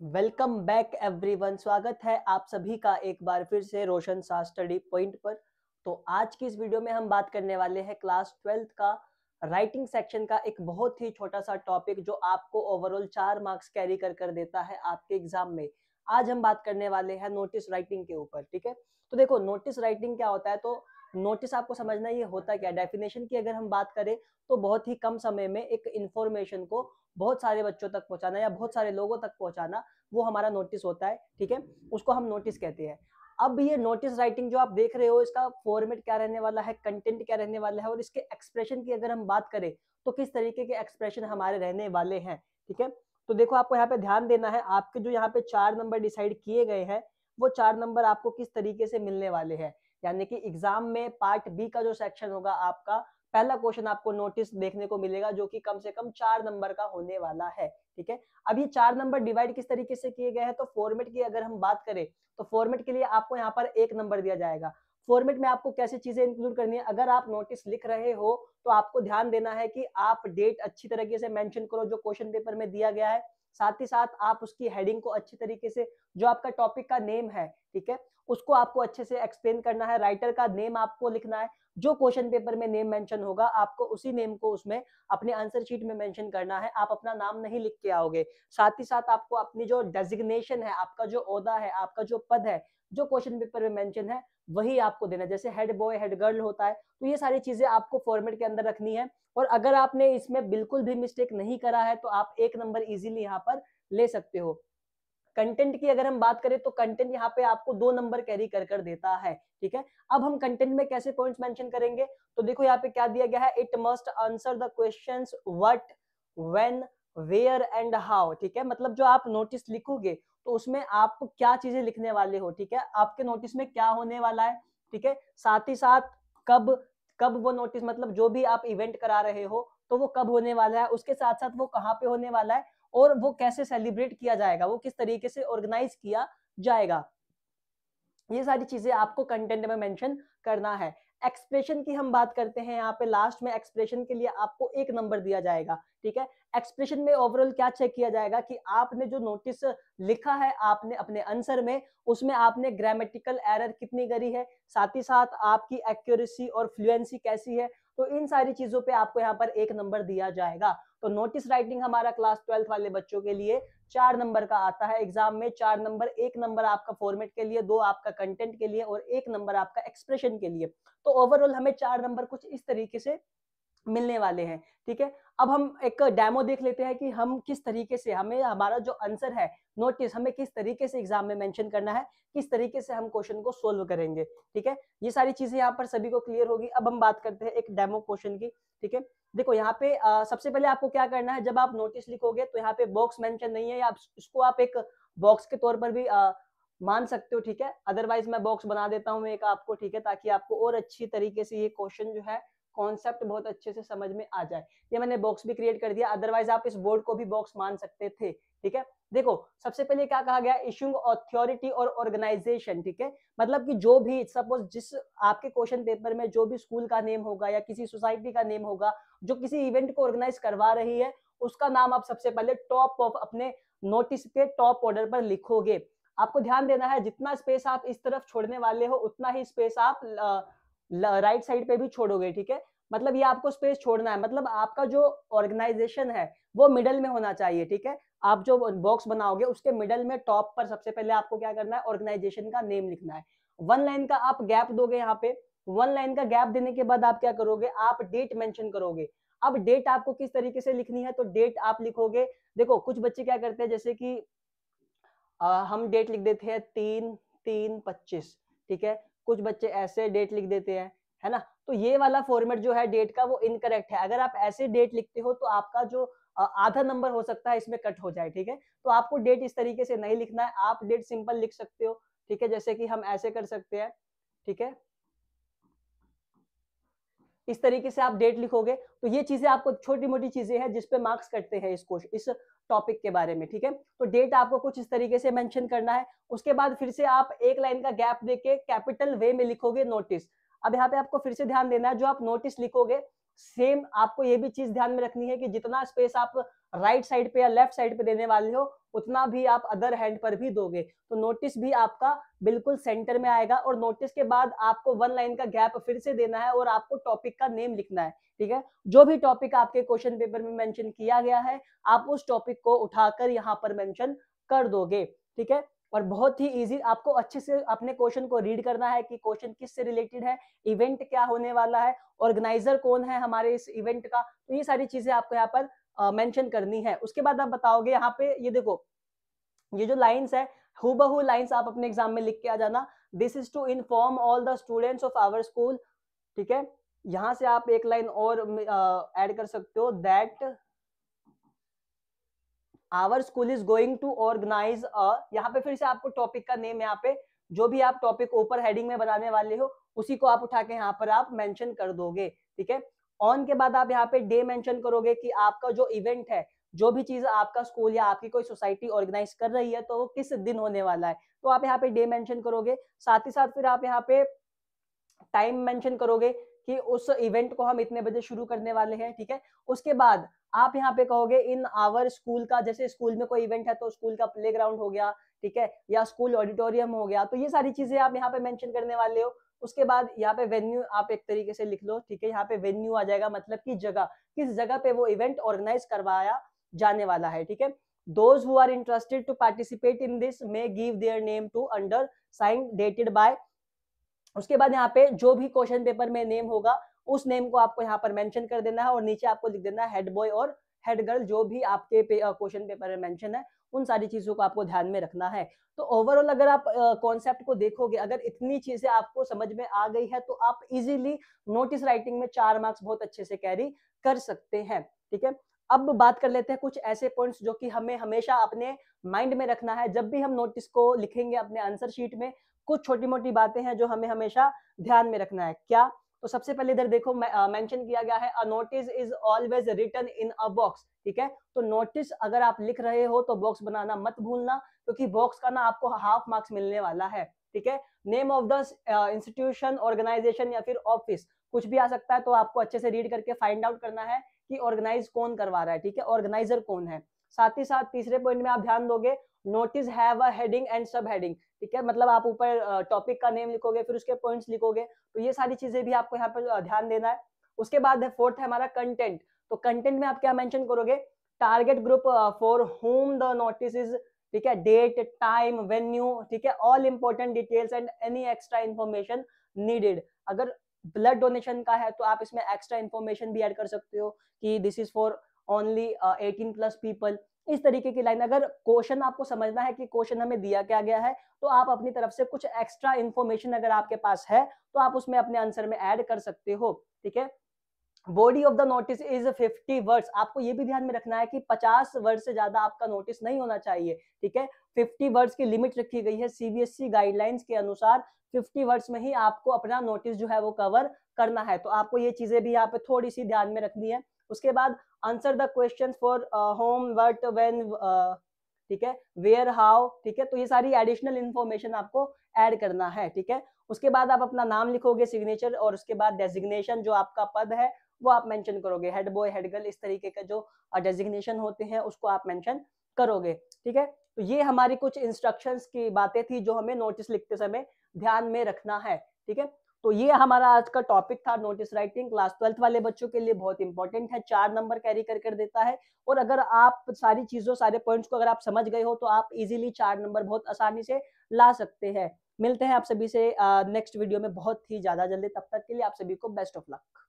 Welcome back everyone. स्वागत है आप सभी का एक बार फिर से रोशन सा स्टडी पॉइंट पर। तो आज की इस वीडियो में हम बात करने वाले हैं क्लास 12th का राइटिंग सेक्शन का एक बहुत ही छोटा सा टॉपिक जो आपको ओवरऑल 4 मार्क्स कैरी कर देता है आपके एग्जाम में। आज हम बात करने वाले हैं नोटिस राइटिंग के ऊपर। ठीक है, तो देखो नोटिस राइटिंग क्या होता है। तो नोटिस आपको समझना ये होता क्या, डेफिनेशन की अगर हम बात करें तो बहुत ही कम समय में एक इंफॉर्मेशन को बहुत सारे बच्चों तक पहुंचाना या बहुत सारे लोगों तक पहुंचाना, वो हमारा नोटिस होता है। ठीक है, उसको हम नोटिस कहते हैं। अब ये नोटिस राइटिंग जो आप देख रहे हो, इसका फॉर्मेट क्या रहने वाला है, कंटेंट क्या रहने वाला है, और इसके एक्सप्रेशन की अगर हम बात करें तो किस तरीके के एक्सप्रेशन हमारे रहने वाले हैं। ठीक है, तो देखो आपको यहाँ पे ध्यान देना है, आपके जो यहाँ पे 4 नंबर डिसाइड किए गए हैं वो 4 नंबर आपको किस तरीके से मिलने वाले हैं। यानी कि एग्जाम में पार्ट बी का जो सेक्शन होगा, आपका पहला क्वेश्चन आपको नोटिस देखने को मिलेगा जो कि कम से कम 4 नंबर का होने वाला है। ठीक है, अब ये 4 नंबर डिवाइड किस तरीके से किए गए हैं, तो फॉर्मेट की अगर हम बात करें तो फॉर्मेट के लिए आपको यहाँ पर 1 नंबर दिया जाएगा। फॉर्मेट में आपको कैसी चीजें इंक्लूड करनी है, अगर आप नोटिस लिख रहे हो तो आपको ध्यान देना है कि आप डेट अच्छी तरीके से मेंशन करो जो क्वेश्चन पेपर में दिया गया है। साथ ही साथ आप उसकी हेडिंग को अच्छी तरीके से, जो आपका टॉपिक का नेम है, ठीक है, उसको आपको अच्छे से एक्सप्लेन करना है। राइटर का नेम आपको लिखना है, जो क्वेश्चन पेपर में नेम मेंशन होगा आपको उसी नेम को उसमें अपने आंसर शीट में मेंशन करना है। आप अपना नाम नहीं लिख के आओगे। साथ ही साथ आपको अपनी जो डेजिग्नेशन है, आपका जो ओहदा है, आपका जो पद है, जो क्वेश्चन पेपर में मेंशन है वही आपको देना। जैसे हेड बॉय, हेड गर्ल होता है, तो ये सारी चीजें आपको फॉर्मेट के अंदर रखनी है। और अगर आपने इसमें बिल्कुल भी मिस्टेक नहीं करा है तो आप 1 नंबर इजीली यहाँ पर ले सकते हो। कंटेंट की अगर हम बात करें तो कंटेंट यहाँ पे आपको 2 नंबर कैरी कर देता है। ठीक है, अब हम कंटेंट में कैसे पॉइंट्स मेंशन करेंगे, तो देखो यहाँ पे क्या दिया गया है, it must answer the questions what, when, where and how. ठीक है, मतलब जो आप नोटिस लिखोगे तो उसमें आप क्या चीजें लिखने वाले हो। ठीक है, आपके नोटिस में क्या होने वाला है। ठीक है, साथ ही साथ कब, कब वो नोटिस, मतलब जो भी आप इवेंट करा रहे हो तो वो कब होने वाला है, उसके साथ साथ वो कहाँ पे होने वाला है, और वो कैसे सेलिब्रेट किया जाएगा, वो किस तरीके से ऑर्गेनाइज किया जाएगा। ये सारी चीजें आपको कंटेंट में मेंशन करना है। एक्सप्रेशन की हम बात करते हैं, यहाँ पे लास्ट में एक्सप्रेशन के लिए आपको 1 नंबर दिया जाएगा। ठीक है, एक्सप्रेशन में ओवरऑल क्या चेक किया जाएगा कि आपने जो नोटिस लिखा है आपने अपने आंसर में, उसमें आपने ग्रामेटिकल एरर कितनी करी है, साथ ही साथ आपकी एक्यूरेसी और फ्लुएंसी कैसी है। तो इन सारी चीजों पे आपको यहाँ पर 1 नंबर दिया जाएगा। तो नोटिस राइटिंग हमारा क्लास 12th वाले बच्चों के लिए 4 नंबर का आता है एग्जाम में। 4 नंबर, 1 नंबर आपका फॉर्मेट के लिए, 2 आपका कंटेंट के लिए और 1 नंबर आपका एक्सप्रेशन के लिए। तो ओवरऑल हमें 4 नंबर कुछ इस तरीके से मिलने वाले हैं। ठीक है, अब हम एक डेमो देख लेते हैं कि हम किस तरीके से, हमें हमारा जो आंसर है नोटिस हमें किस तरीके से एग्जाम में मेंशन करना है, किस तरीके से हम क्वेश्चन को सोल्व करेंगे। ठीक है, ये सारी चीजें यहाँ पर सभी को क्लियर होगी। अब हम बात करते हैं एक डेमो क्वेश्चन की। ठीक है, देखो यहाँ पे सबसे पहले आपको क्या करना है, जब आप नोटिस लिखोगे तो यहाँ पे बॉक्स मेंशन नहीं है, या इसको आप एक बॉक्स के तौर पर भी मान सकते हो। ठीक है, अदरवाइज मैं बॉक्स बना देता हूँ एक आपको, ठीक है, ताकि आपको और अच्छी तरीके से ये क्वेश्चन जो है, कॉन्सेप्ट बहुत अच्छे से समझ में आ जाए। ये मैंने बॉक्स भी क्रिएट कर दिया, अदरवाइज आप इस बोर्ड को भी बॉक्स मान सकते थे। ठीक है, देखो सबसे पहले क्या कहा गया, इशूइंग अथॉरिटी और ऑर्गेनाइजेशन। ठीक है, मतलब कि जो भी सपोज जिस आपके क्वेश्चन पेपर में जो भी स्कूल का नेम होगा या किसी सोसाइटी का नेम होगा जो किसी इवेंट को ऑर्गेनाइज करवा रही है, उसका नाम आप सबसे पहले टॉप ऑफ अपने नोटिस के टॉप ऑर्डर पर लिखोगे। आपको ध्यान देना है, जितना स्पेस आप इस तरफ छोड़ने वाले हो उतना ही स्पेस आप राइट साइड पे भी छोड़ोगे। ठीक है, मतलब ये आपको स्पेस छोड़ना है, मतलब आपका जो ऑर्गेनाइजेशन है वो मिडल में होना चाहिए। ठीक है, आप जो बॉक्स बनाओगे उसके मिडल में टॉप पर सबसे पहले आपको क्या करना है, ऑर्गेनाइजेशन का नेम लिखना है। 1 लाइन का आप गैप दोगे, यहाँ पे 1 लाइन का गैप देने के बाद आप क्या करोगे, आप डेट मेंशन करोगे। अब डेट आपको किस तरीके से लिखनी है, तो डेट आप लिखोगे, देखो कुछ बच्चे क्या करते हैं, जैसे कि हम डेट लिख देते हैं 3/3/25। ठीक है, कुछ बच्चे ऐसे डेट लिख देते हैं, है ना। तो ये वाला फॉर्मेट जो है डेट का वो इनकरेक्ट है। अगर आप ऐसे डेट लिखते हो तो आपका जो आधा नंबर हो सकता है इसमें कट हो जाए। ठीक है, तो आपको डेट इस तरीके से नहीं लिखना है, आप डेट सिंपल लिख सकते हो। ठीक है, जैसे कि हम ऐसे कर सकते हैं। ठीक है, इस तरीके से आप डेट लिखोगे। तो ये चीजें आपको छोटी मोटी चीजें हैं जिसपे मार्क्स कटते हैं इस टॉपिक के बारे में। ठीक है, तो डेट आपको कुछ इस तरीके से मेंशन करना है। उसके बाद फिर से आप 1 लाइन का गैप देके कैपिटल वे में लिखोगे नोटिस। अब यहाँ पे आपको फिर से ध्यान देना है, जो आप नोटिस लिखोगे सेम आपको ये भी चीज ध्यान में रखनी है कि जितना स्पेस आप राइट साइड पे या लेफ्ट साइड पे देने वाले हो उतना भी आप अदर हैंड पर भी दोगे, तो नोटिस भी आपका बिल्कुल सेंटर में आएगा। और नोटिस के बाद आपको 1 लाइन का गैप फिर से देना है और आपको टॉपिक का नेम लिखना है, ठीक है। जो भी टॉपिक आपके क्वेश्चन पेपर में मेंशन किया गया है आप उस टॉपिक को उठाकर यहाँ पर मेंशन कर दोगे, ठीक है। और बहुत ही इजी, आपको अच्छे से अपने क्वेश्चन को रीड करना है कि क्वेश्चन किस से रिलेटेड है, इवेंट क्या होने वाला है, ऑर्गेनाइजर कौन है हमारे इस इवेंट का, तो ये सारी चीजें आपको यहाँ पर मेंशन करनी है। उसके बाद आप बताओगे यहाँ पे, ये देखो ये जो लाइंस है हूबहू लाइंस आप अपने एग्जाम में लिख के आ जाना, this is to inform all the students of our school, ठीक है। यहां से आप एक लाइन और ऐड कर सकते हो, that our school is going to organise यहाँ पे फिर से आपको टॉपिक का नेम, यहाँ पे जो भी आप टॉपिक ऊपर हेडिंग में बनाने वाले हो उसी को आप उठा के यहाँ पर आप मेंशन कर दोगे, ठीक है। ऑन के बाद आप यहाँ पे डे मेंशन करोगे कि आपका जो इवेंट है, जो भी चीज आपका स्कूल या आपकी कोई सोसाइटी ऑर्गेनाइज कर रही है तो वो किस दिन होने वाला है, तो आप यहाँ पे डे मेंशन करोगे। साथ ही साथ फिर आप यहाँ पे टाइम मेंशन करोगे कि उस इवेंट को हम इतने बजे शुरू करने वाले हैं, ठीक है। उसके बाद आप यहाँ पे कहोगे इन आवर स्कूल का, जैसे स्कूल में कोई इवेंट है तो स्कूल का प्लेग्राउंड हो गया, ठीक है, या स्कूल ऑडिटोरियम हो गया, तो ये सारी चीजें आप यहाँ पे मेंशन करने वाले हो। उसके बाद यहाँ पे वेन्यू आप एक तरीके से लिख लो, ठीक है, यहाँ पे वेन्यू आ जाएगा, मतलब की जगह, किस जगह पे वो इवेंट ऑर्गेनाइज करवाया जाने वाला है, ठीक है। Those who are interested to participate in this may give their name to under sign dated by, उसके बाद यहाँ पे जो भी क्वेश्चन पेपर में नेम होगा उस नेम को आपको यहाँ पर मेंशन कर देना है और नीचे आपको लिख देना है हेड बॉय और हेड गर्ल, जो भी आपके क्वेश्चन पेपर में मेंशन है उन सारी चीजों को आपको ध्यान में रखना है। तो ओवरऑल अगर आप कॉन्सेप्ट को देखोगे, अगर इतनी चीजें आपको समझ में आ गई है तो आप इजीली नोटिस राइटिंग में 4 मार्क्स बहुत अच्छे से कैरी कर सकते हैं, ठीक है। अब बात कर लेते हैं कुछ ऐसे पॉइंट्स जो कि हमें हमेशा अपने माइंड में रखना है जब भी हम नोटिस को लिखेंगे अपने आंसर शीट में। कुछ छोटी मोटी बातें हैं जो हमें हमेशा ध्यान में रखना है। क्या? तो सबसे पहले इधर देखो मेंशन किया गया है, a notice is always written in a box, ठीक है। तो नोटिस अगर आप लिख रहे हो तो बॉक्स बनाना मत भूलना, क्योंकि बॉक्स का ना आपको हाफ मार्क्स मिलने वाला है, ठीक है। Name of the institution, organisation या फिर ऑफिस कुछ भी आ सकता है, तो आपको अच्छे से रीड करके फाइंड आउट करना है कि ऑर्गेनाइज कौन करवा रहा है, ठीक है, ऑर्गेनाइजर कौन है। साथ ही साथ तीसरे पॉइंट में आप ध्यान दोगे, notice have a heading and सब हेडिंग, ठीक है, मतलब आप ऊपर टॉपिक का नेम लिखोगे फिर उसके पॉइंट्स लिखोगे, तो ये सारी चीजें भी आपको यहाँ पर ध्यान देना है। उसके बाद है फोर्थ है हमारा कंटेंट, तो कंटेंट में आप क्या मेंशन करोगे, target group for home the notice is, ठीक है, डेट, टाइम, वेन्यू, ठीक है, all important details and any extra information needed. अगर ब्लड डोनेशन का है तो आप इसमें एक्स्ट्रा इन्फॉर्मेशन भी ऐड कर सकते हो कि this is for only 18+ people, इस तरीके की लाइन। अगर क्वेश्चन आपको समझना है कि क्वेश्चन हमें दिया क्या गया है तो आप अपनी तरफ से कुछ एक्स्ट्रा इन्फॉर्मेशन अगर आपके पास है तो आप उसमें अपने आंसर में ऐड कर सकते हो, ठीक है। Body of the notice is 50 words, आपको ये भी ध्यान में रखना है कि 50 वर्ड से ज्यादा आपका नोटिस नहीं होना चाहिए, ठीक है। 50 वर्ड्स की लिमिट रखी गई है सीबीएसई गाइडलाइंस के अनुसार, 50 वर्ड्स में ही आपको अपना नोटिस जो है वो कवर करना है, तो आपको ये चीजें भी यहाँ पे थोड़ी सी ध्यान में रखनी है। उसके बाद answer the question for home, what, when, ठीक है, वेयर, हाउ, ठीक है, तो ये सारी एडिशनल इन्फॉर्मेशन आपको ऐड करना है, ठीक है। उसके बाद आप अपना नाम लिखोगे, सिग्नेचर, और उसके बाद डेजिग्नेशन जो आपका पद है वो आप मेंशन करोगे, हेड बॉय, हेड गर्ल, इस तरीके का जो डेजिग्नेशन होते हैं उसको आप मेंशन करोगे, ठीक है। तो ये हमारी कुछ इंस्ट्रक्शंस की बातें थी जो हमें नोटिस लिखते समय ध्यान में रखना है, ठीक है। तो ये हमारा आज का टॉपिक था, नोटिस राइटिंग क्लास 12th वाले बच्चों के लिए बहुत इंपॉर्टेंट है, 4 नंबर कैरी कर देता है। और अगर आप सारी चीजों, सारे पॉइंट्स को अगर आप समझ गए हो तो आप इजीली 4 नंबर बहुत आसानी से ला सकते हैं। मिलते हैं आप सभी से नेक्स्ट वीडियो में बहुत ही ज्यादा जल्दी, तब तक के लिए आप सभी को बेस्ट ऑफ लक।